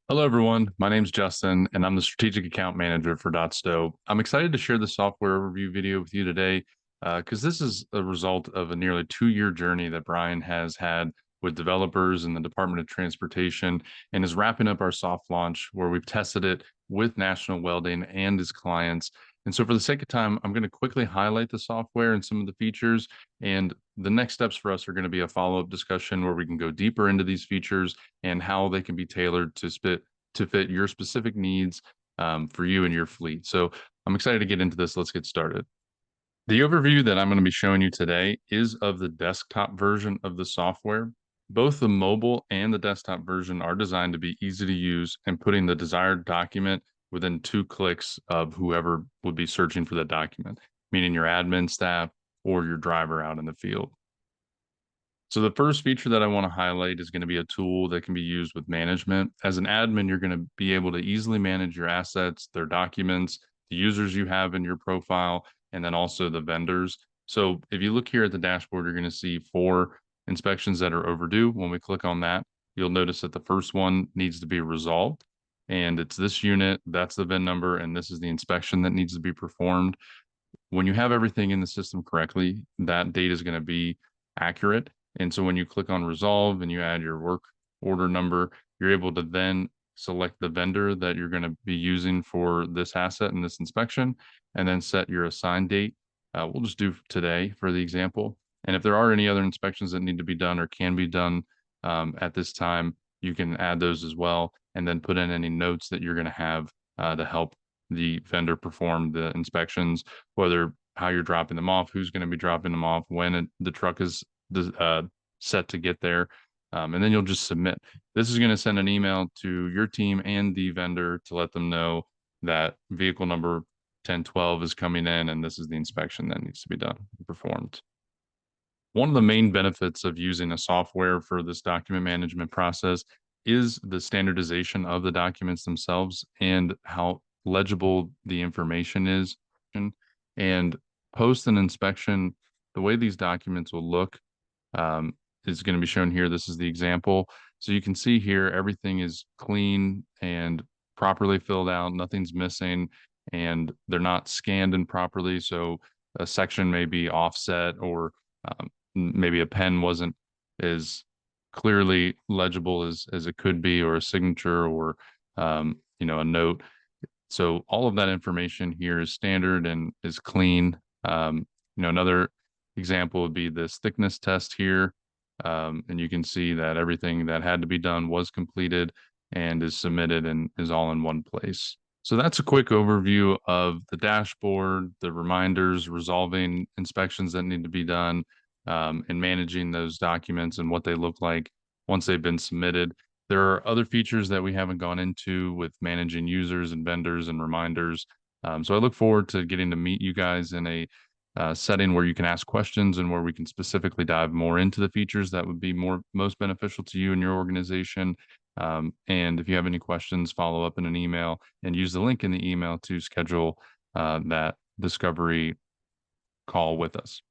Hello, everyone. My name's Justin, and I'm the Strategic Account Manager for DotStow. I'm excited to share the software overview video with you today because this is a result of a nearly 2-year journey that Brian has had with developers in the Department of Transportation and is wrapping up our soft launch where we've tested it with National Welding and his clients. And so for the sake of time, I'm going to quickly highlight the software and some of the features. And the next steps for us are going to be a follow-up discussion where we can go deeper into these features and how they can be tailored to fit your specific needs for you and your fleet. So I'm excited to get into this. Let's get started. The overview that I'm going to be showing you today is of the desktop version of the software. Both the mobile and the desktop version are designed to be easy to use and putting the desired document within 2 clicks of whoever would be searching for that document, meaning your admin staff or your driver out in the field. So the first feature that I want to highlight is going to be a tool that can be used with management. As an admin, you're going to be able to easily manage your assets, their documents, the users you have in your profile, and then also the vendors. So if you look here at the dashboard, you're going to see 4 inspections that are overdue. When we click on that, you'll notice that the first one needs to be resolved. And it's this unit, that's the VIN number, and this is the inspection that needs to be performed. When you have everything in the system correctly, that date is going to be accurate. And so when you click on resolve and you add your work order number, you're able to then select the vendor that you're going to be using for this asset and this inspection, and then set your assigned date. We'll just do today for the example. And if there are any other inspections that need to be done or can be done at this time, you can add those as well, and then put in any notes that you're going to have to help the vendor perform the inspections, whether how you're dropping them off, who's going to be dropping them off, when the truck is set to get there. And then you'll just submit. This is going to send an email to your team and the vendor to let them know that vehicle number 1012 is coming in and this is the inspection that needs to be done and performed. One of the main benefits of using a software for this document management process is the standardization of the documents themselves and how legible the information is. And post an inspection, the way these documents will look is going to be shown here. This is the example. So you can see here, everything is clean and properly filled out. Nothing's missing and they're not scanned improperly. So a section may be offset or maybe a pen wasn't as clearly legible as it could be, or a signature, or a note. So all of that information here is standard and is clean. Another example would be this thickness test here. And you can see that everything that had to be done was completed and is submitted and is all in one place. So that's a quick overview of the dashboard, the reminders, resolving inspections that need to be done, and managing those documents and what they look like once they've been submitted. There are other features that we haven't gone into with managing users and vendors and reminders. So I look forward to getting to meet you guys in a setting where you can ask questions and where we can specifically dive more into the features that would be most beneficial to you and your organization. And if you have any questions, follow up in an email and use the link in the email to schedule that discovery call with us.